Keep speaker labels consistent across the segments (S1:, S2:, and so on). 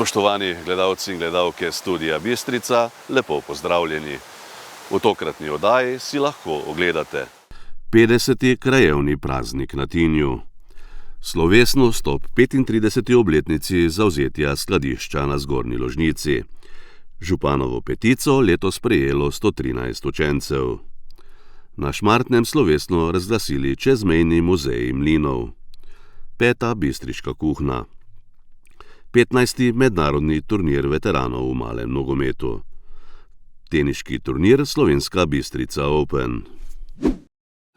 S1: Spoštovani gledalci in gledalke Studia Bistrica, lepo pozdravljeni. V tokratni oddaji si lahko ogledate 50. krajevni praznik na Tinju. Slovesnost ob 35. obletnici zavzetja skladišča na Zgornji Ložnici. Županovo petico letos prejelo 113 učencev. Na Šmartnem slovesno razglasili čezmejni muzej mlinov. 5. bistriška kuhna. 15. mednarodni turnir veteranov v malem nogometu. Teniški turnir Slovenska Bistrica Open.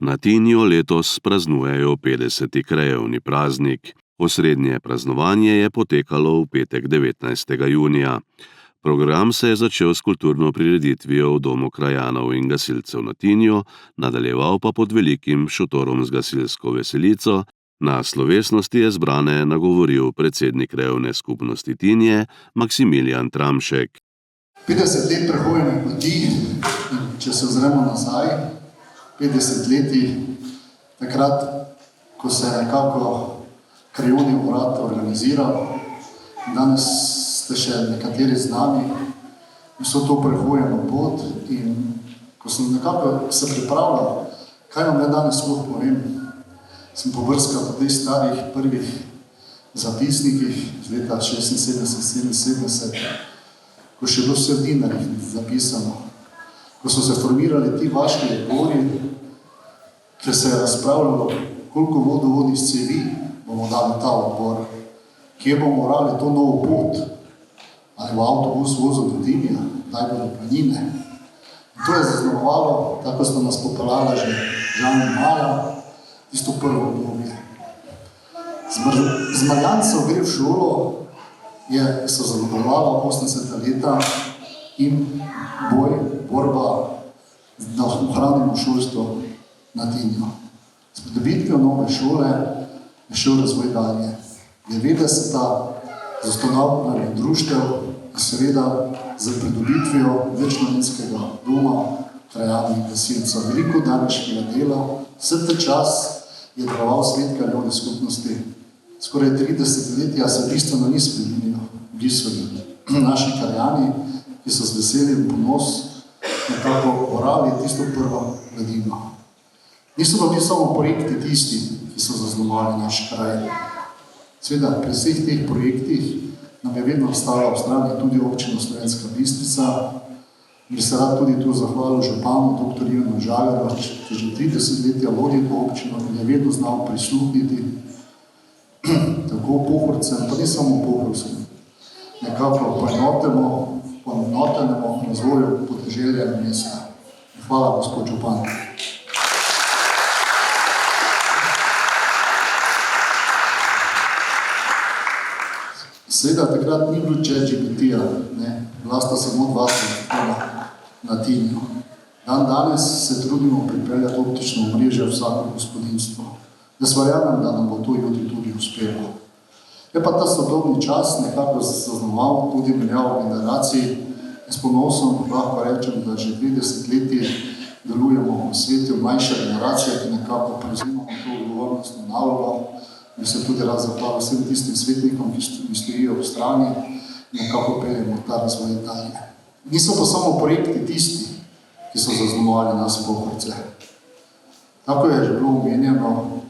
S1: Na Tinju letos praznujejo 50. krajevni praznik. Osrednje praznovanje je potekalo v petek 19. junija. Program se je začel s kulturno prireditvijo v Domu krajanov in gasilcev na Tinju, nadaljeval pa pod velikim šotorom z gasilsko veselico. Na slovesnosti je zbrane nagovoril predsednik krajevne skupnosti Tinje, Maksimilijan Tramšek.
S2: 50 let prehojenih poti, če se ozremo nazaj, 50 leti, takrat, ko se je nekako krajevni urad organiziral, danes ste še nekateri z nami, vso to prehojeno pot, in ko sem nekako se pripravljal, kaj vam danes sploh povem, sem pobrskal po teh starih prvih zapisnikih z leta 76-77, ko še bilo vse v dinarjih zapisano, ko so se formirali ti vaški odbori, ker se je razpravljalo, koliko vodovodnih cevi bomo dali ta odbor, kje bomo morali to novo pot, ali v avtobus vozil do Tinja, daj bodo planine. In to je zaznamovalo, tako smo nas popeljali že žalni maja, tisto prvo obdobje. Z Marjancev gre v šolo, so zagovarjala 80 leta in borba, da ohranimo šolstvo na Tinju. S pridobitvijo nove šole je šel razvoj dalje. 90-ta z ustanavljanjem društev in seveda z pridobitvijo večnamenskega doma krajanih gasilcev. Veliko današnjega dela, vse ta čas je deloval svet krajevne skupnosti. Skoraj 30 letja se bistveno ni spremenilo. Naši krajani, ki so z veseljem ponos nekako orali tisto prvo gladino. Niso pa bili samo projekti tisti, ki so zaznamovali naš kraj. Seveda, pri vseh teh projektih nam je vedno ostala v strani tudi občina Slovenska Bistrica. Bi se rad tudi tu zahvalil županu, dr. Ivanu Žagarju, ki že 30 letja vodi to občino in je vedno znal prisluhniti tako Pohorcem, pa ne samo Pohorcem, nekako poenotenemu razvoju podeželja in mesta. Hvala, gospod župan. Seveda takrat ni bilo ChatGPT-ja, bila sta samo dva telefona na Tinju. Danes se trudimo pripeljati optično omrežje v vsako gospodinstvo. Jaz verjamem, da nam bo to jutri tudi uspelo. Je pa ta sodobni čas nekako zaznamoval tudi menjavo generacij. S ponosom lahko rečem, da že 20 leti delujemo v svetu mlajša generacija, ki nekako prevzimamo to odgovornostno nalogo. Bi se tudi rad zahvalil vsem tistim svetnikom, ki stojijo v strani in nekako peljemo ta razvoj dalje. Niso pa samo projekti tisti, ki so zaznamovali nas Pohorce. Tako je že bilo omenjeno,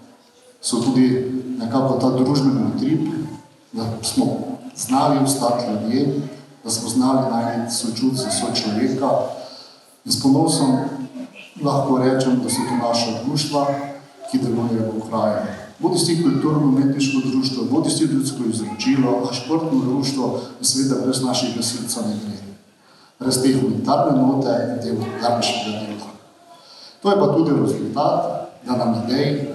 S2: so tudi nekako ta družbeni utrip, da smo znali ostati ljudje, da smo znali najti sočut za sočloveka. In s ponosom lahko rečem, da so to naša društva, ki delujejo v kraju. Bodi kulturno-umetniško društvo, bodi ljudsko izročilo, a športno društvo, in seveda brez naših gasilcev ne gre. Brez te humanitarne note in te današnjega dela. To je pa tudi rezultat, da nam idej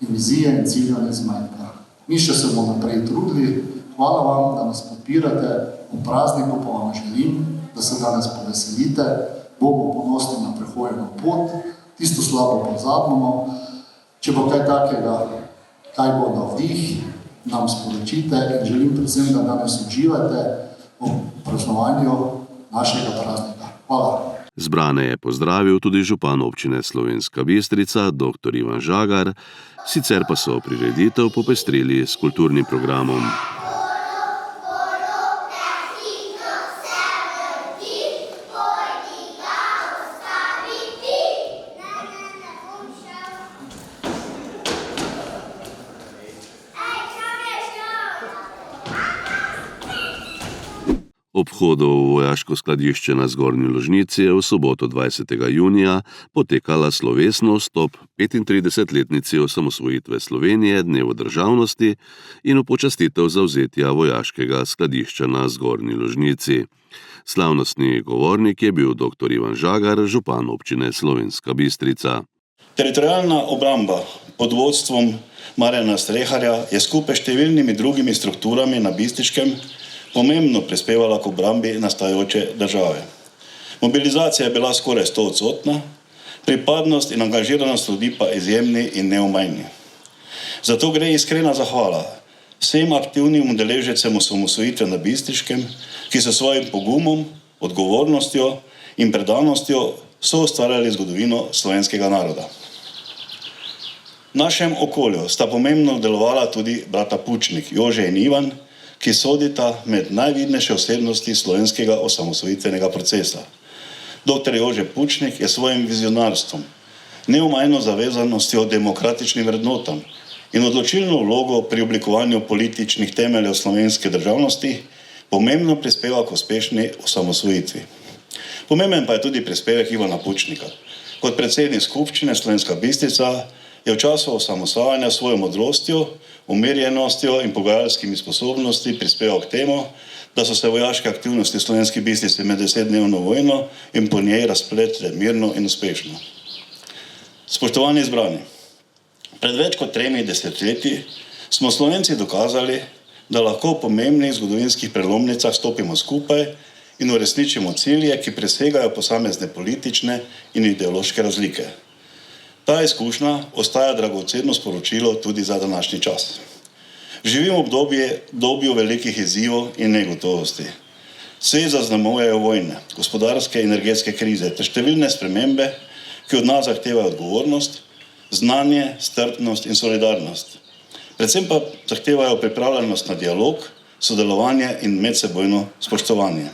S2: in vizije in cilja ne zmanjka. Mi še se bomo naprej trudili. Hvala vam, da nas podpirate. V prazniku pa vam želim, da se danes poveselite, bomo ponosni na prehojeno pot, tisto slabo pozabimo. Če bo kaj takega, kaj bo na vdih, nam sporočite in želim predvsem, da danes uživate v praznovanju našega praznika. Hvala.
S1: Zbrane je pozdravil tudi župan občine Slovenska Bistrica, dr. Ivan Žagar, sicer pa so prireditev popestrili s kulturnim programom. Ob vhodu v vojaško skladišče na Zgornji Ložnici je v soboto 20. junija potekala slovesnost ob 35-letnici osamosvojitve Slovenije, dnevu državnosti in v počastitev zavzetja vojaškega skladišča na Zgornji Ložnici. Slavnostni govornik je bil dr. Ivan Žagar, župan občine Slovenska Bistrica.
S3: Teritorialna obramba pod vodstvom Marjana Streharja je skupaj s številnimi drugimi strukturami na Bistriškem pomembno prispevala k obrambi nastajajoče države. Mobilizacija je bila skoraj 100-odstotna, pripadnost in angažiranost ljudi pa izjemni in neomajni. Zato gre iskrena zahvala vsem aktivnim udeležencem osamosvojitve na Bistriškem, ki so svojim pogumom, odgovornostjo in predanostjo soustvarjali zgodovino slovenskega naroda. V našem okolju sta pomembno delovala tudi brata Pučnik, Jože in Ivan, ki sodita med najvidnejše osebnosti slovenskega osamosvojitvenega procesa. Dr. Jože Pučnik je svojim vizionarstvom, neomajno zavezanostjo demokratičnim vrednotam in odločilno vlogo pri oblikovanju političnih temeljev slovenske državnosti pomembno prispeval k uspešni osamosvojitvi. Pomemben pa je tudi prispevek Ivana Pučnika. Kot predsednik skupščine Slovenska Bistrica je v času osamosvajanja svojo modrostjo, umirjenostjo in pogajalskimi sposobnosti prispeval k temu, da so se vojaške aktivnosti v Slovenski Bistrici med 10-dnevno vojno in po njej razpletle mirno in uspešno. Spoštovani izbrani, pred več kot 3 desetletji smo Slovenci dokazali, da lahko v pomembnih zgodovinskih prelomnicah stopimo skupaj in uresničimo cilje, ki presegajo posamezne politične in ideološke razlike. Ta izkušnja ostaja dragoceno sporočilo tudi za današnji čas. Živimo v obdobju velikih izzivov in negotovosti. Svet zaznamujejo vojne, gospodarske in energetske krize ter številne spremembe, ki od nas zahtevajo odgovornost, znanje, strpnost in solidarnost. Predvsem pa zahtevajo pripravljenost na dialog, sodelovanje in medsebojno spoštovanje.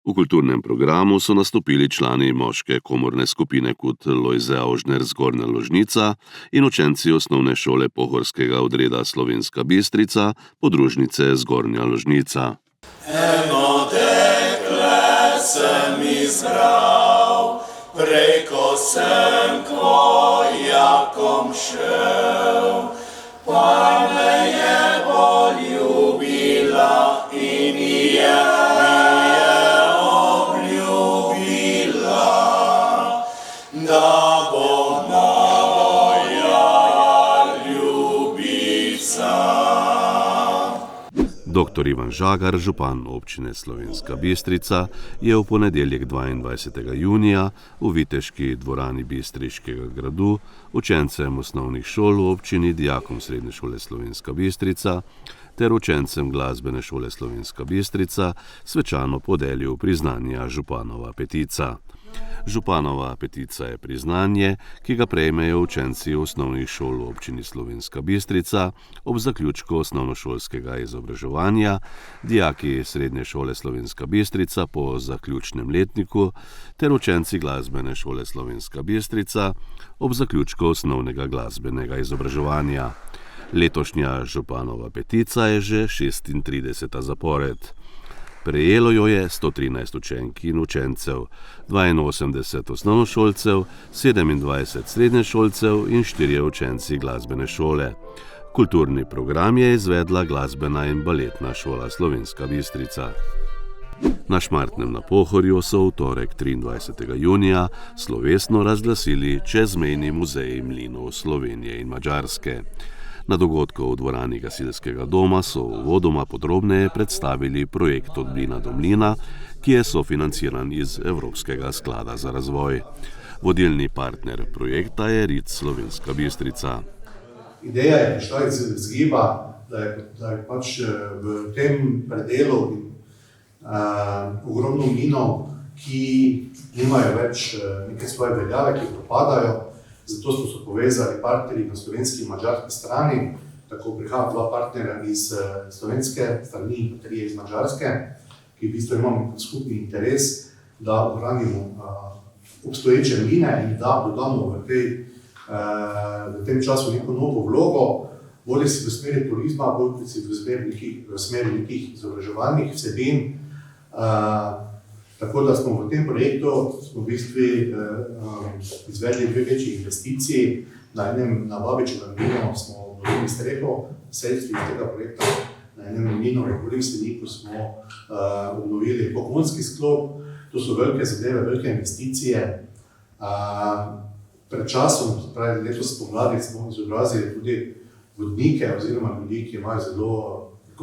S1: V kulturnem programu so nastopili člani moške komorne skupine KUD Lojze Avžner Zgornja Ložnica in učenci osnovne šole pohorskega odreda Slovenska Bistrica, podružnice Zgornja Ložnica.
S4: Eno dekle sem izbral, preko sem k vojakom šel, pa me je poljubila in je da bo moja ljubica.
S1: Dr. Ivan Žagar, župan občine Slovenska Bistrica, je v ponedeljek 22. junija v Viteški dvorani Bistriškega gradu učencem osnovnih šol v občini, dijakom Srednje šole Slovenska Bistrica ter učencem Glasbene šole Slovenska Bistrica svečano podelil priznanja Županova petica. Županova petica je priznanje, ki ga prejmejo učenci osnovnih šol v občini Slovenska Bistrica ob zaključku osnovnošolskega izobraževanja, dijaki Srednje šole Slovenska Bistrica po zaključnem letniku ter učenci Glasbene šole Slovenska Bistrica ob zaključku osnovnega glasbenega izobraževanja. Letošnja Županova petica je že 36. zapored. Prejelo jo je 113 učenk in učencev, 82 osnovnošolcev, 27 srednješolcev in 4 učenci glasbene šole. Kulturni program je izvedla Glasbena in baletna šola Slovenska Bistrica. Na Šmartnem na Pohorju so v torek 23. junija slovesno razglasili čezmejni muzej mlinov Slovenije in Madžarske. Na dogodku v dvorani gasilskega doma so uvodoma podrobneje predstavili projekt Od mlina do mlina, ki je sofinanciran iz Evropskega sklada za razvoj. Vodilni partner projekta je RIC Slovenska Bistrica.
S5: Ideja je prišla iz vzgiba, da je pač v tem predelu ogromno mlinov, ki nimajo več neke svoje veljave, ki propadajo. Zato smo se povezali partnerji na slovenski in madžarski strani, tako prihaja 2 partnerja iz slovenske strani in 3 iz madžarske, ki v bistvu imamo skupni interes, da ohranimo obstoječe mline in da dodamo v tem času neko novo vlogo, bolj si v smeri turizma, bolj si v smeri nekih izobraževalnih vsebin, Tako da smo v tem projektu v bistvu izvedli dve večji investiciji. Na Babičevem mlinu smo dobili streho, sredstvi iz tega projekta. Na enem mlinu v Gorinstveniku smo obnovili pogonski sklop. To so velike zadeve, velike investicije. Pred časom, pravi letos spomladi, smo izobrazili tudi vodnike oziroma ljudi, ki imajo zelo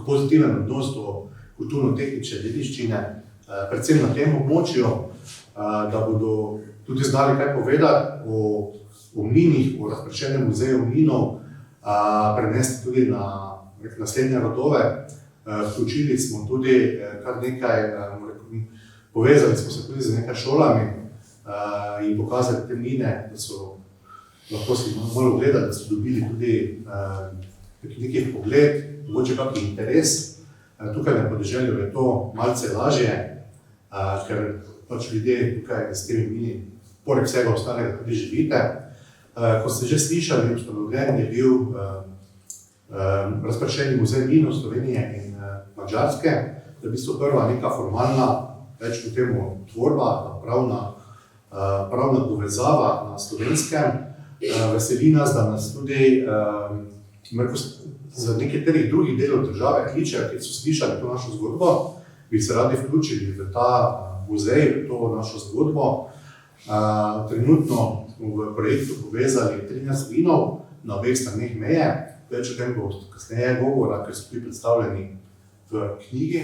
S5: pozitiven odnos do kulturno-tehnične dediščine, predvsem na tem območju, da bodo tudi znali kaj povedati o mlinih, o razpršenem muzeju mlinov, prenesti tudi na naslednje rodove. Vključili smo tudi kar nekaj, povezali smo se tudi z nekaj šolami in pokazali te mline, da so lahko si malo gledati, da so dobili tudi nekaj pogled, mogoče kakšen interes. Tukaj na podeželju je to malce lažje, ker pač ljudje tukaj s temi mlini poleg vsega ostalega tudi živite. Ko ste že slišali, ustanovljen je bil razpršeni muzej mlinov Slovenije in Madžarske. To je v bistvu prva neka formalna, več kot temu tvorba, pravna povezava na Slovenskem. Veseli nas, da nas tudi z nekaterih drugih delov države kličejo, ki so slišali to našo zgodbo, bi se radi vključili v ta muzej, v to našo zgodbo. Trenutno smo v projektu povezali 13 mlinov na obeh straneh meje. Več o tem bo kasneje govora, ker so tudi predstavljeni v knjigi.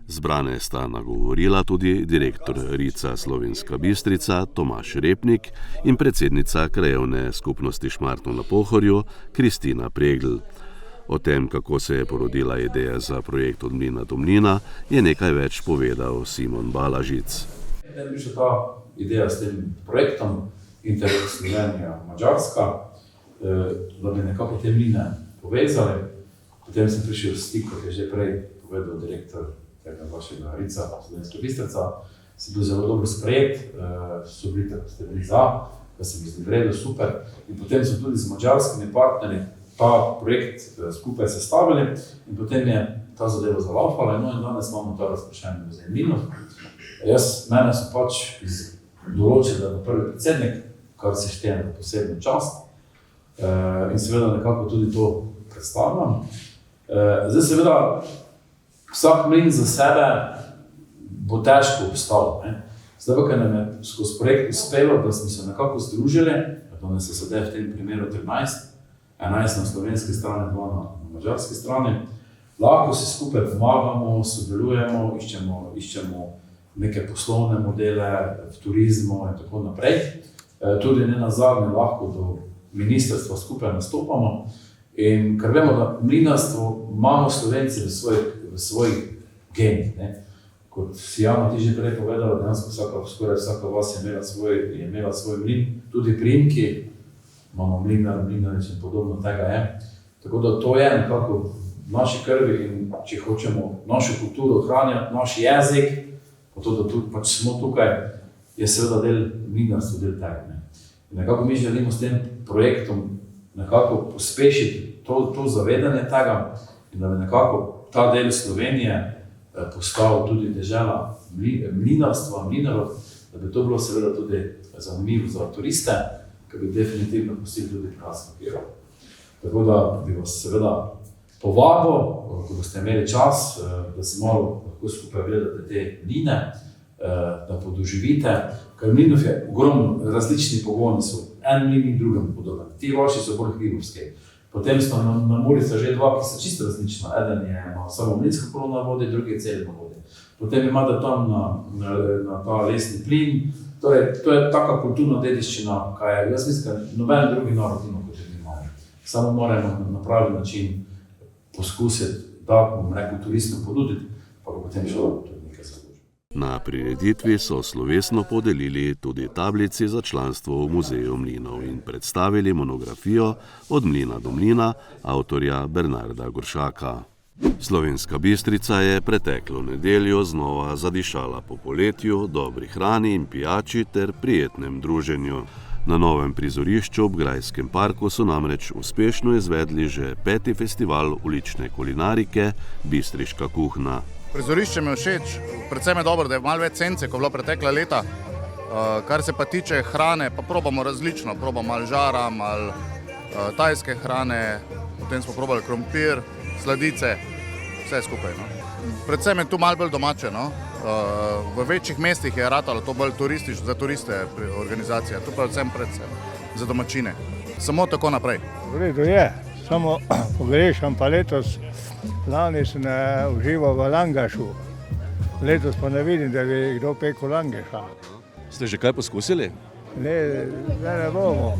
S1: Zbrane sta nagovorila tudi direktor Rica Slovenska Bistrica Tomaž Repnik in predsednica krajevne skupnosti Šmartno na Pohorju Kristina Pregl. O tem, kako se je porodila ideja za projekt Od mlina do mlina, je nekaj več povedal Simon Balažic.
S6: Je prišla ta ideja s tem projektom Interreg Slovenija Madžarska, da bi nekako te mline povezali. Potem sem prišel v stik, kot je že prej povedal direktor tega vašega Rica Slovenska Bistrica. Si bil zelo dobro sprejet, so bili tako ste bili za, da se mi zdi v redu, super. In potem so tudi z madžarskimi partnerji ta projekt skupaj sestavili in potem je ta zadeva zalaufala. No in danes imamo ta razpršeni muzej mlinov. Mene so pač določili, da bo prvi predsednik, kar se šteje na posebno čast. In seveda nekako tudi to predstavljam. Zdaj seveda vsak mlin za sebe bo težko obstal. Zdaj pa, ker nam je skozi projekt uspelo, da smo se nekako združili, da se sedaj v tem primeru 13, 11 na slovenski strani, 2 na madžarski strani. Lahko si skupaj pomagamo, sodelujemo, iščemo neke poslovne modele v turizmu in tako naprej. Tudi ne nazadnje lahko do ministrstva skupaj nastopamo. In ker vemo, da mlinarstvo imamo Slovenci v svojih genih. Kot si Jana ti že prej povedala, dejansko skoraj vsaka vas je imela svoj mlin, tudi priimki. Imamo mlinarič in podobno tega je. Tako da to je nekako v naši krvi in če hočemo našo kulturo ohranjati, naš jezik, pa to, da pač smo tukaj, je seveda del mlinarstva, del tega. In nekako mi želimo s tem projektom nekako pospešiti to zavedanje tega in da bi nekako ta del Slovenije postal tudi dežela mlinarstva, mlinarov, da bi to bilo seveda tudi zanimivo za turiste, ki bi definitivno pustili tudi krasno Kiro. Tako da bi vas seveda povabil, ko boste imeli čas, da si malo lahko skupaj gledate te mline, da podoživite, ker mlinov je ogromno, različni pogoni so, en mlin in drugem podoben. Ti vaši so bolj hrinovski. Potem so na Murica že dva, ki so čisto različna. Eden ima samo mlinsko kolona vode, drugi je celima vode. Potem imate tam na ta lesni plin. Torej, to je taka kulturna dediščina, kaj jaz mislim, da noben drugi narod ima, kot je imamo. Samo moramo na pravi način poskusiti, da bomo rekel turistom ponuditi, pa ga potem še tudi nekaj zasluži.
S1: Na prireditvi so slovesno podelili tudi tablici za članstvo v Muzeju mlinov in predstavili monografijo Od mlina do mlina avtorja Bernarda Goršaka. Slovenska Bistrica je preteklo nedeljo znova zadišala po poletju, dobri hrani in pijači ter prijetnem druženju. Na novem prizorišču ob Grajskem parku so namreč uspešno izvedli že 5. festival ulične kulinarike Bistriška kuhna.
S7: Prizorišče mi je všeč, predvsem je dobro, da je malo več sence, kot je bilo pretekla leta. Kar se pa tiče hrane, pa probamo različno, probamo malo žara, malo tajske hrane, potem smo probali krompir, sladice, vse skupaj. No. Predvsem je tu malo bolj domače. No. V večjih mestih je ratalo to bolj turistično, za turiste organizacija, tu pa predvsem za domačine. Samo tako naprej.
S8: V redu je, samo pogrešam pa letos. Lani sem užival v langašu, letos pa ne vidim, da bi kdo pekel langeša.
S1: Ste že kaj poskusili?
S8: Ne bomo.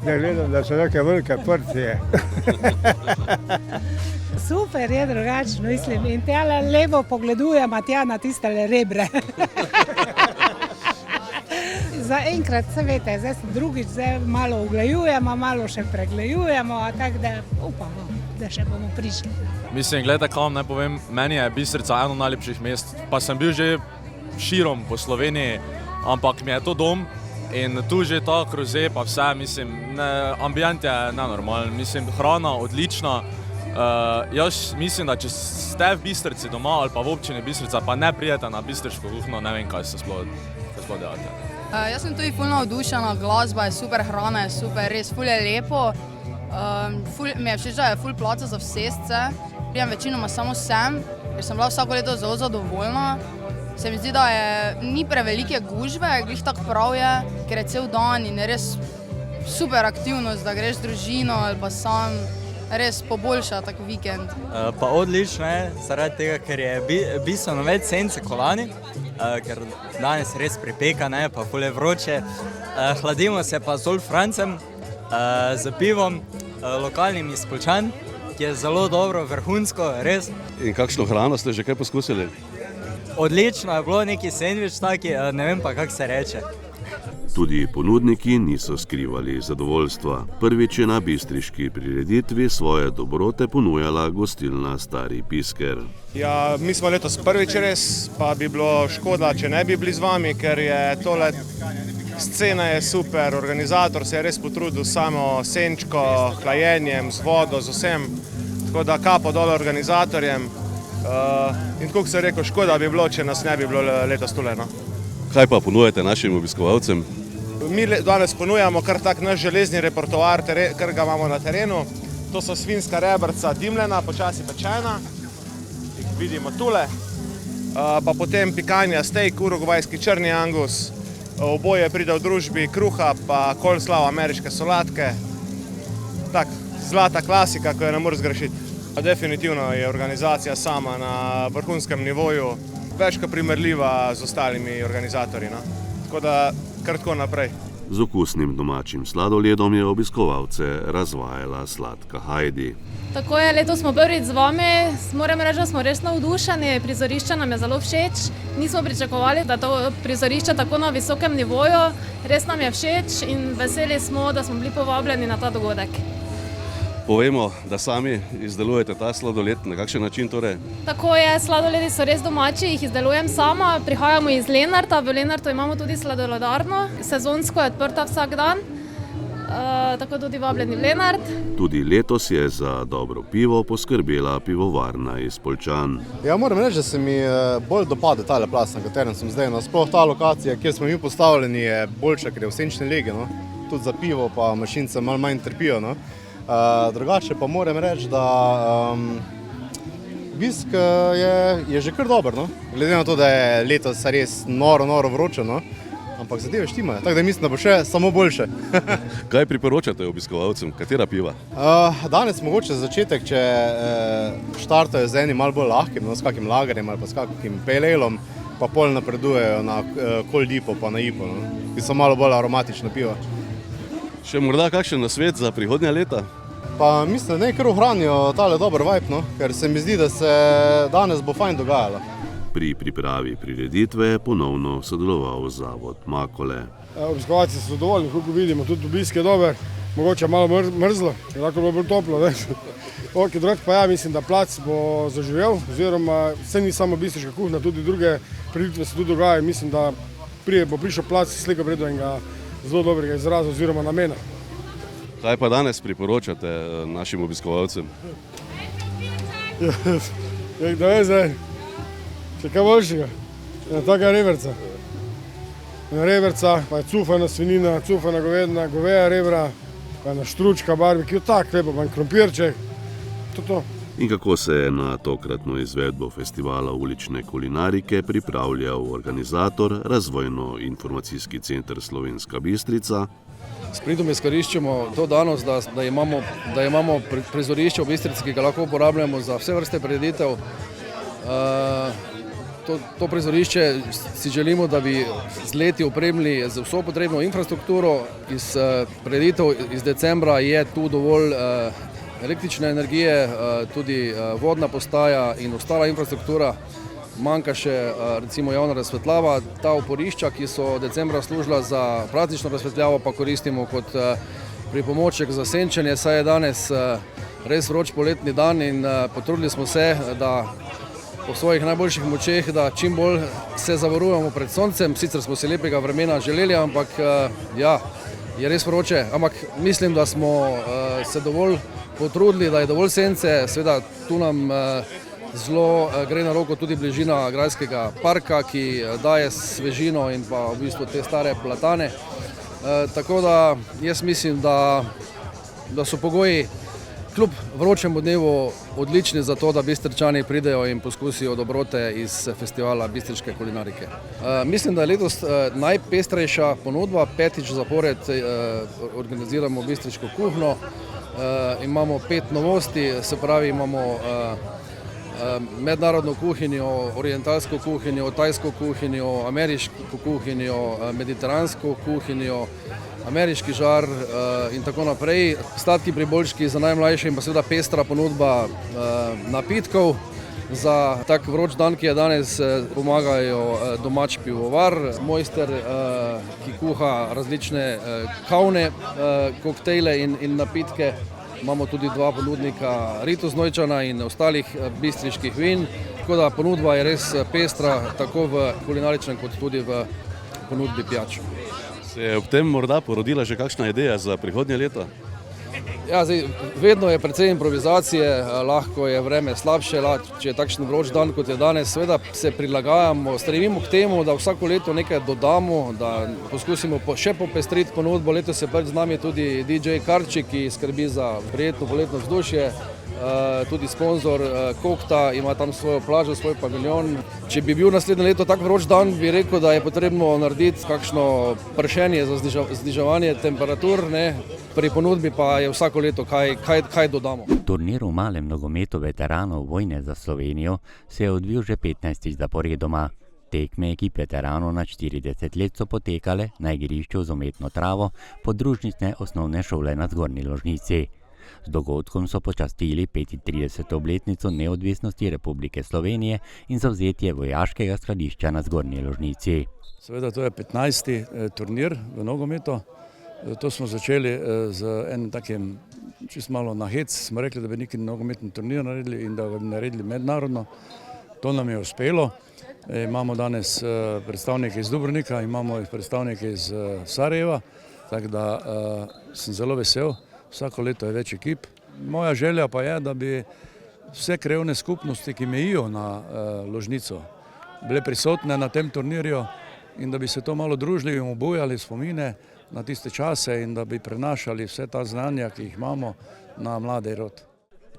S8: Ne gledam, da so neke velike porcije.
S9: Super je drugačno, mislim. In tjale levo pogledujem, a tja na tistele rebre. Zaenkrat, se veste, zdaj sem drugič, zdaj malo uglejujemo, malo še preglejujemo, a tako da upamo, da še bomo prišli.
S10: Mislim, gledajte, kaj vam naj povem, meni je Bistrica eno najlepših mest, pa sem bil že širom po Sloveniji, ampak mi je to dom in tu že ta kruze pa vse, mislim, ambient je nenormalen, mislim, hrana odlična. Jaz mislim, da če ste v Bistrici doma ali pa v občini Bistrica, pa ne pridete na bistriško kuhno, ne vem, kaj se sploh delate.
S11: Jaz sem tudi ful navdušena, glasba je super, hrana je super, res ful je lepo. Mi je všeč, da je ful placa za vsestce. Prijem večinoma samo sem, ker sem bila vsako leto zelo zadovoljna. Se mi zdi, da ni prevelike gužve, glih tako prav je, ker je cel dan in je res super aktivnost, da greš z družino ali pa sam. Res poboljša tak vikend.
S12: Pa odlično je, zaradi tega, ker je bistveno več sence kot lani, ker danes res pripeka, pa ful je vroče. Hladimo se pa z Old Francem, z pivom, lokalnim iz Poljčan, ki je zelo dobro, vrhunsko, res.
S1: In kakšno hrano ste že kaj poskusili?
S12: Odlično je bilo, neki sendvič taki, ne vem pa, kako se reče.
S1: Tudi ponudniki niso skrivali zadovoljstva. Prvič je na bistriški prireditvi svoje dobrote ponujala gostilna Stari Pisker.
S13: Ja, mi smo letos prvič res, pa bi bilo škoda, če ne bi bili z vami, ker je tole scena je super, organizator se je res potrudil samo senčko, hlajenjem, z vodo, z vsem. Tako da kapo dol organizatorjem. In tako se je rekel, škoda bi bilo, če nas ne bi bilo letos tule. No.
S1: Kaj pa ponujate našim obiskovalcem?
S13: Mi danes ponujamo kar tak naš železni repertoar, kar ga imamo na terenu. To so svinjska rebrca dimljena, počasi pečena, jih vidimo tule. Pa potem pikanja steak, urugvajski črni angus, oboje pride v družbi kruha, pa coleslaw, ameriške solatke. Tak, zlata klasika, ko je ne moreš zgrešiti. Definitivno je organizacija sama na vrhunskem nivoju, več kot primerljiva z ostalimi organizatorji. No? Tako da kar tako naprej.
S1: Z okusnim domačim sladoledom je obiskovalce razvajala Sladka Heidi.
S14: Tako je, letos smo prvič z vami, moram reči, da smo res navdušeni, prizorišče nam je zelo všeč. Nismo pričakovali, da to prizorišče tako na visokem nivoju, res nam je všeč in veseli smo, da smo bili povabljeni na ta dogodek.
S1: Povemo, da sami izdelujete ta sladoled, na kakšen način torej?
S14: Tako je, sladoledi so res domači, jih izdelujem sama, prihajamo iz Lenarta, v Lenartu imamo tudi sladoledarno, sezonsko je odprta vsak dan, tako tudi vabljeni v Lenart.
S1: Tudi letos je za dobro pivo poskrbela pivovarna iz Poljčan.
S15: Ja, moram reči, da se mi bolj dopade tale plac, na katerem sem zdaj. Sploh ta lokacija, kjer smo mi postavljeni, je boljša, ker je v senčni legi, no? Tudi za pivo pa mašince malo manj trpijo. No? Drugače pa moram reči, da obisk je že kar dober, no? Glede na to, da je letos res noro vroče, no? Ampak zadeve štimajo, tako da mislim, da bo še samo boljše.
S1: Kaj priporočate obiskovalcem, katera piva?
S15: Danes mogoče za začetek, če štartajo z enim malo bolj lahkim, no, s kakim lagerjem ali pa s kakim pale alem, pa pol napredujejo na cold IPO pa na IPO, no? Ki so malo bolj aromatična piva.
S1: Še morda kakšen nasvet za prihodnja leta?
S15: Pa mislim, da kar ohranijo tale dober vibe, no? Ker se mi zdi, da se danes bo fajn dogajalo.
S1: Pri pripravi prireditve je ponovno sodeloval Zavod Makole.
S16: Obiskovalci so zadovoljni, kako vidimo, tudi obisk je dober, mogoče malo mrzlo, lahko bo bolj toplo. Ok, drugače pa ja, mislim, da plac bo zaživel, oziroma vse ni samo bistriška kuhna, tudi druge prireditve se tudi dogajajo. Mislim, da bo prišel plac slika predo enega zelo dobrega izraza oziroma namena.
S1: Kaj pa danes priporočate našim obiskovalcem?
S16: Da je zdaj, Še kaj boljšega? Taka reberca. Reberca, pa je cufana svinina, cufana govedina, goveja rebra, pa je štručka, barbekju, tako lepo, pa je krompirček. To.
S1: In kako se je na tokratno izvedbo festivala ulične kulinarike pripravljal organizator Razvojno-informacijski center Slovenska Bistrica.
S17: S pridom izkoriščamo to danost, da imamo prizorišče v Bistrici, ki ga lahko uporabljamo za vse vrste prireditev. To prizorišče si želimo, da bi z leti opremili z vso potrebno infrastrukturo. Iz prireditev iz decembra je tu dovolj električne energije, tudi vodna postaja in ostala infrastruktura. Manjka še recimo javna razsvetljava. Ta oporišča, ki so decembra služila za praznično razsvetljavo, pa koristimo kot pripomoček za senčenje, saj je danes res vroč poletni dan in potrudili smo se, da po svojih najboljših močeh, da čim bolj se zavarujemo pred soncem. Sicer smo si lepega vremena želeli, ampak ja, je res vroče. Ampak mislim, da smo se dovolj potrudili, da je dovolj sence. Seveda tu nam zelo gre na roko tudi bližina Grajskega parka, ki daje svežino in pa v bistvu te stare platane. Tako da jaz mislim, da so pogoji kljub vročemu dnevu odlični za to, da Bistričani pridejo in poskusijo dobrote iz festivala bistriške kulinarike. Mislim, da je letos najpestrejša ponudba, 5. zapored organiziramo bistriško kuhno. Imamo 5 novosti, se pravi imamo mednarodno kuhinjo, orientalsko kuhinjo, tajsko kuhinjo, ameriško kuhinjo, mediteransko kuhinjo, ameriški žar in tako naprej. Sladki priboljški za najmlajše in pa seveda pestra ponudba napitkov. Za tak vroč dan, ki je danes, pomagajo domač pivovar, mojster, ki kuha različne kavne, koktejle in napitke. Imamo tudi 2 ponudnika Ritus Nojčana in ostalih bistriških vin. Tako da ponudba je res pestra, tako v kulinaričnem kot tudi v ponudbi pijač.
S1: Se je ob tem morda porodila že kakšna ideja za prihodnje leto?
S17: Ja, vedno je precej improvizacije, lahko je vreme slabše, če je takšen vroč dan, kot je danes. Seveda se prilagajamo, stremimo k temu, da vsako leto nekaj dodamo, da poskusimo še popestriti ponudbo. Letos je z nami tudi DJ Karčik, ki skrbi za prijetno poletno vzdušje, tudi sponzor Kokta, ima tam svojo plažo, svoj paviljon. Če bi bil naslednje leto tak vroč dan, bi rekel, da je potrebno narediti kakšno pršenje za zniževanje temperatur, ne? Pri ponudbi pa je vsako leto kaj dodamo.
S18: Turnir v malem nogometu veteranov vojne za Slovenijo se je odvil že 15. zaporedoma. Tekme ekip veteranov nad 40 let so potekale na igrišču z umetno travo podružnične osnovne šole na Zgornji Ložnici. Z dogodkom so počastili 35. obletnico neodvisnosti Republike Slovenije in zavzetje vojaškega skladišča na Zgornji Ložnici.
S19: Seveda to je 15. turnir v nogometu. To smo začeli z enim takim čist malo na hec. Smo rekli, da bi neki nogometni turnir naredili in da bi naredili mednarodno. To nam je uspelo. Imamo danes predstavnike iz Dubrovnika, imamo predstavnike iz Sarajeva, tako da sem zelo vesel. Vsako leto je več ekip. Moja želja pa je, da bi vse krajevne skupnosti, ki mejijo na Ložnico, bile prisotne na tem turnirju in da bi se to malo družili in obujali spomine na tiste čase in da bi prenašali vse ta znanja, ki jih imamo, na mladi rod.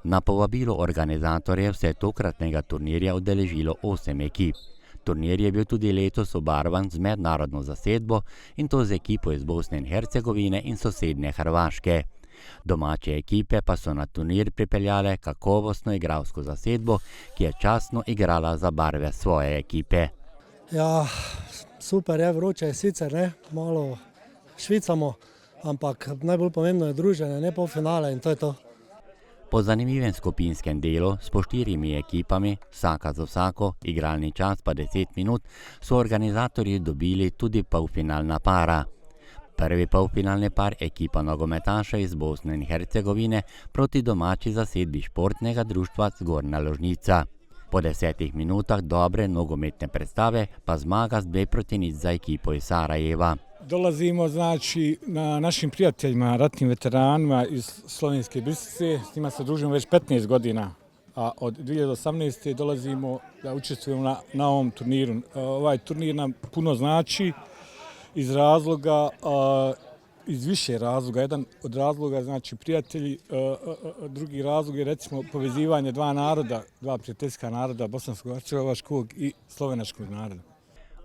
S18: Na povabilo organizatorjev se je tokratnega turnirja udeležilo 8 ekip. Turnir je bil tudi letos obarvan z mednarodno zasedbo in to z ekipo iz Bosne in Hercegovine in sosednje Hrvaške. Domače ekipe pa so na turnir pripeljale kakovostno igralsko zasedbo, ki je častno igrala za barve svoje ekipe.
S20: Ja, super je, vroče je sicer, ne, malo švicamo, ampak najbolj pomembno je druženje, ne polfinale in to je to.
S18: Po zanimivem skupinskem delu s po 4 ekipami, vsaka za vsako, igralni čas pa 10 minut, so organizatorji dobili tudi polfinalna para. Prvi polfinalni par ekipa nogometaša iz Bosne in Hercegovine proti domači zasedbi športnega društva Zgornja Ložnica. Po 10 minutah dobre nogometne predstave pa zmaga z 2-0 za ekipo iz Sarajeva.
S21: Dolazimo znači na našim prijateljima, ratnim veteranima iz Slovenske Bistrice, s njima se družimo već 15 godina. a od 2018. dolazimo da učestvujemo na ovom turniru. Ovaj turnir nam puno znači iz više razloga. Jedan od razloga znači prijatelji, drugi razlog je recimo povezivanje dva naroda, dva prijateljska naroda, bosansko-hercegovačkog i slovenačkog naroda.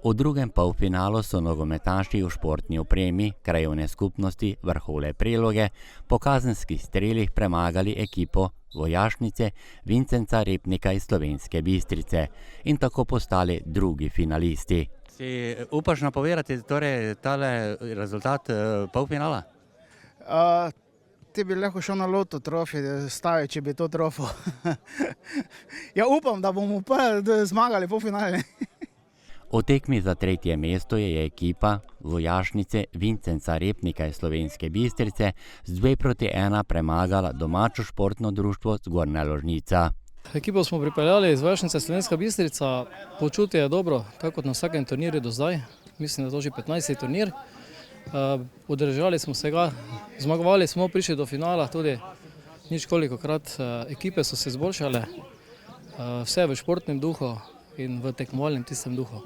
S18: V drugem polfinalu so nogometaši v športni opremi krajevne skupnosti Vrhole Preloge po kazenskih strelih premagali ekipo Vojašnice Vincenca Repnika iz Slovenske Bistrice in tako postali drugi finalisti. Si upaš napovedati torej tale rezultat polfinala?
S2: Ti bi lahko šel na loto trofej staviti, če bi to trofo. Ja, upam, da bomo zmagali polfinale.
S18: V tekmi za tretje mesto je ekipa Vojašnice Vincenca Repnika iz Slovenske Bistrice z 2:1 premagala domačo športno društvo Zgornja Ložnica.
S17: Ekipo smo pripeljali iz Vojašnice Slovenska Bistrica, počutje je dobro, tako kot na vsakem turnirju do zdaj. Mislim, da je to že 15. turnir. Udeleževali smo se ga, zmagovali smo, prišli do finala tudi ničkolikokrat. Ekipe so se izboljšale, vse v športnem duhu in v tekmovalnem tistem duhu.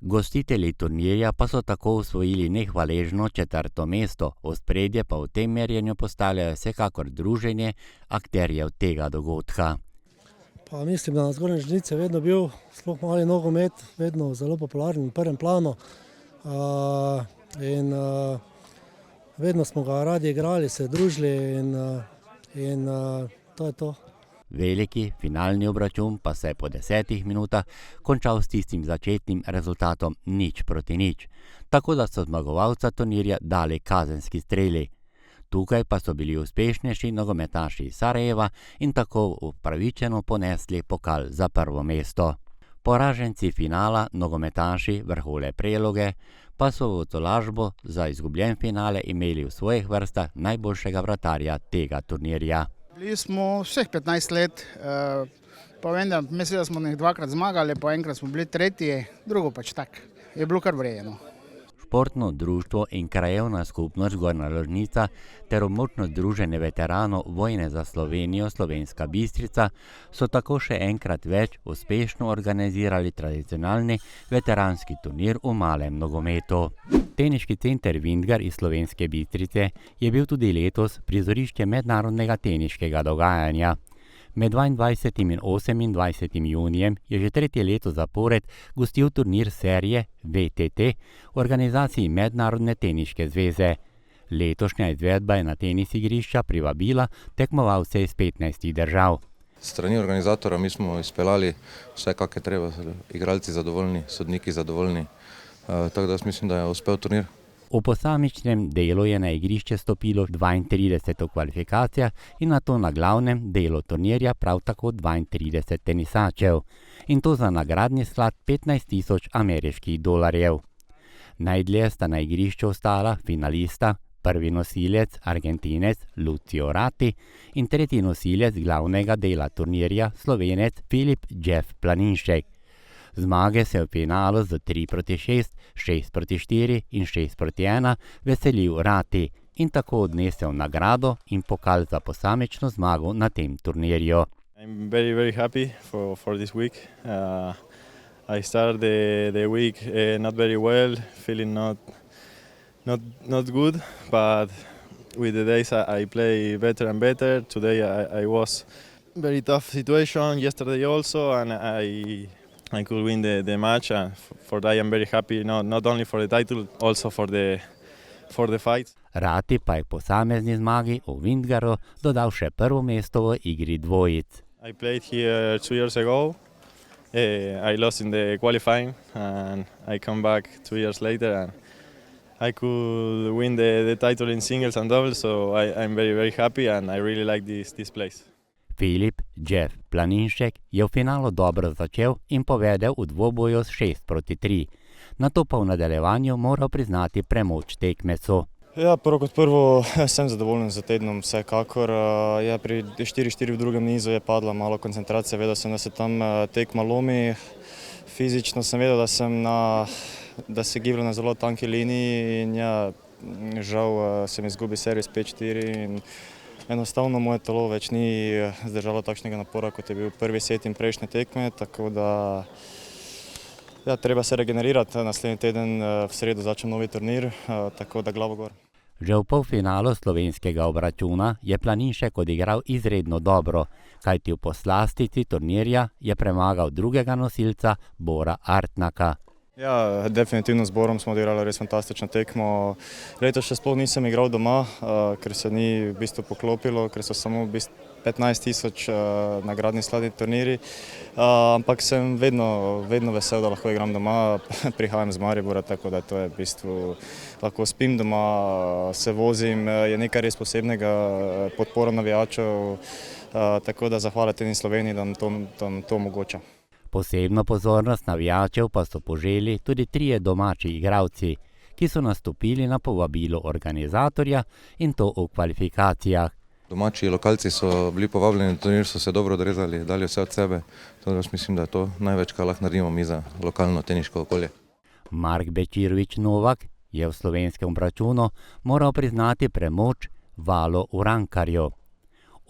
S18: Gostitelji turnirja pa so tako osvojili nehvaležno 4. mesto, ospredje pa v tem merjenju postavljajo vsekakor druženje akterjev tega dogodka.
S20: Pa mislim, da na Zgornji Ložnici je vedno bil, sploh mali nogomet, vedno zelo popularen v prvem planu. Vedno smo ga radi igrali, se družili in to je to.
S18: Veliki finalni obračun pa se je po 10 minutah končal s tistim začetnim rezultatom 0:0, tako da so zmagovalca turnirja dali kazenski streli. Tukaj pa so bili uspešnejši nogometaši iz Sarajeva in tako upravičeno ponesli pokal za prvo mesto. Poraženci finala, nogometaši Vrhole Preloge, pa so v tolažbo za izgubljen finale imeli v svojih vrstah najboljšega vratarja tega turnirja.
S2: Bili smo vseh 15 let, pa vendar, mislim, da smo nekaj dvakrat zmagali, pa enkrat smo bili tretji, drugo pač tak. Je bilo kar vredno.
S18: Športno društvo in krajevna skupnost Zgornja Ložnica ter območno združenje veteranov vojne za Slovenijo Slovenska Bistrica so tako še enkrat več uspešno organizirali tradicionalni veteranski turnir v malem nogometu. Teniški center Vintgar iz Slovenske Bistrice je bil tudi letos prizorišče mednarodnega teniškega dogajanja. Med 22. in 28. junijem je že tretje leto zapored gostil turnir serije VTT v organizaciji Mednarodne teniške zveze. Letošnja izvedba je na tenis igrišča privabila tekmovalce iz 15 držav.
S22: Strani organizatora mi smo izpeljali vse, kak je treba, igralci zadovoljni, sodniki zadovoljni, tako da mislim, da je uspel turnir.
S18: V posamičnem delu je na igrišče stopilo 32 v kvalifikacijah in nato na glavnem delu turnirja prav tako 32 tenisačev. In to za nagradni sklad 15.000 ameriških dolarjev. Najdlje sta na igrišču ostala finalista, prvi nosilec Argentinec Lucio Ratti in tretji nosilec glavnega dela turnirja Slovenec Filip Jeff Planinšek. Zmage se je v finalu z 3:6, 6:4 in 6:1 veselil Ratti in tako odnesel nagrado in pokal za posamično zmago na tem turnirju.
S23: I'm very happy for this week. I started the week not very well, feeling not good, but with the days I play better and better. Today I was very tough situation, yesterday also, and I could win the match, and for that I'm very happy, not only for the title, also for the fight.
S18: Ratti pa je posamezni zmagi v Vintgaru dodal še prvo mesto v igri dvojic.
S23: I played here 2 years ago. I lost in the qualifying, and I come back 2 years later, and I could win the title in singles and doubles, so I'm very happy, and I really like this place.
S18: Filip Jeff Planinšek je v finalu dobro začel in povedel v dvoboju s 6:3. Nato pa v nadaljevanju moral priznati premoč tekmecu.
S24: Ja, prvo kot prvo sem zadovoljen z tednom, vsekakor. Ja, pri 4:4 v drugem nizu je padla malo koncentracija, vedel sem, da se tam tekma lomi. Fizično sem vedel, da se giblje na zelo tanki liniji in ja, žal sem izgubil serijo s 5:4 in enostavno moje telo več ni zdržalo takšnega napora, kot je bil prvi set in prejšnje tekme, tako da ja, treba se regenerirati. Naslednji teden v sredo začne novi turnir, tako da glavo gor.
S18: Že v polfinalu slovenskega obračuna je Planinšek odigral izredno dobro, kajti v poslastici turnirja je premagal drugega nosilca Bora Artnaka.
S24: Ja, definitivno z Borom smo odigrali res fantastično tekmo. Letos še sploh nisem igral doma, ker se ni v bistvu poklopilo, ker so samo 15.000 nagradni sladni turniri, ampak sem vedno vesel, da lahko igram doma, prihajam z Maribora, tako da to je v bistvu, lahko spim doma, se vozim, je nekaj res posebnega, podpora navijačev, tako da zahvala Tenis Sloveniji, da nam to omogoča.
S18: Posebno pozornost navijačev pa so poželi tudi 3 domači igralci, ki so nastopili na povabilo organizatorja in to v kvalifikacijah.
S22: Domači lokalci so bili povabljeni na turnir, so se dobro odrezali, dali vse od sebe. Mislim, da je to največ, kar lahko naredimo mi za lokalno teniško okolje.
S18: Mark Bečirovič Novak je v slovenskem obračunu moral priznati premoč Valo Urankarju.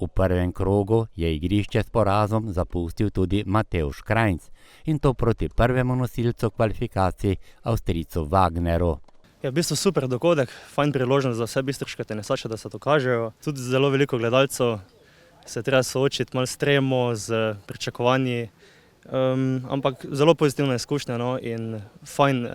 S18: V prvem krogu je igrišče s porazom zapustil tudi Matevž Krajnc in to proti prvemu nosilcu kvalifikacij Avstrijcu Wagneru.
S3: Je v bistvu super dogodek, fajn priložnost za vse bistriške tenisače, da se dokažejo. Tudi zelo veliko gledalcev se treba soočiti malo s tremo, z pričakovanji, ampak zelo pozitivna izkušnja in fajn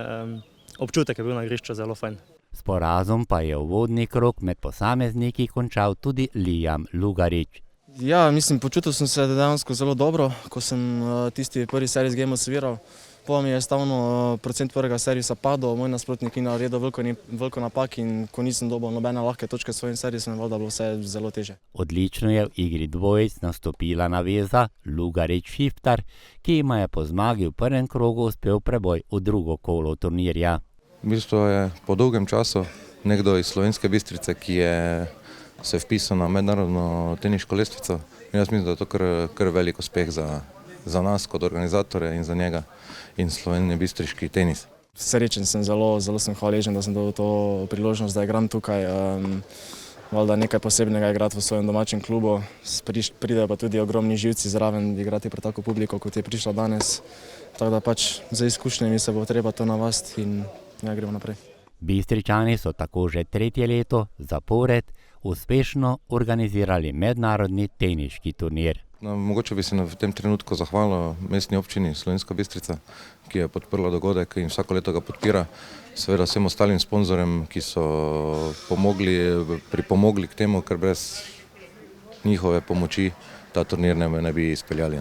S3: občutek je bil na igrišču, zelo fajn.
S18: S porazom pa je uvodni krog med posamezniki končal tudi Liam Lugarič.
S4: Ja, mislim, počutil sem se dejansko zelo dobro, ko sem tisti prvi servis game osviral. Po mi je stavno procent prvega servisa padel, moj nasprotnik ni naredil veliko napak in ko nisem dobil nobene lahke točke s svojim servisom, je bilo vse zelo teže.
S18: Odlično je v igri dvojic nastopila naveza Lugarič-Šiftar, ki ima je po zmagi v prvem krogu uspel preboj v drugo kolo turnirja.
S22: V bistvu je po dolgem času nekdo iz Slovenske Bistrice, ki je se vpisal na mednarodno teniško lestvico. Jaz mislim, da je to kar velik uspeh za nas kot organizatorje in za njega in slovenski bistriški tenis.
S4: Srečen sem, zelo sem hvaležen, da sem dobil to priložnost, da igram tukaj. Valjda nekaj posebnega igrati v svojem domačem klubu. Pridejo pa tudi ogromni živci zraven igrati pred tako publiko, kot je prišla danes. Tako da pač za izkušnjami se bo treba to navasti in ja, gremo naprej.
S18: Bistričani so tako že 3. leto zapored uspešno organizirali mednarodni teniški turnir.
S22: Mogoče bi se v tem trenutku zahvalil mestni občini Slovenska Bistrica, ki je podprla dogodek in vsako leto ga podpira. Seveda vsem ostalim sponzorjem, ki so pripomogli k temu, ker brez njihove pomoči ta turnir ne bi izpeljali.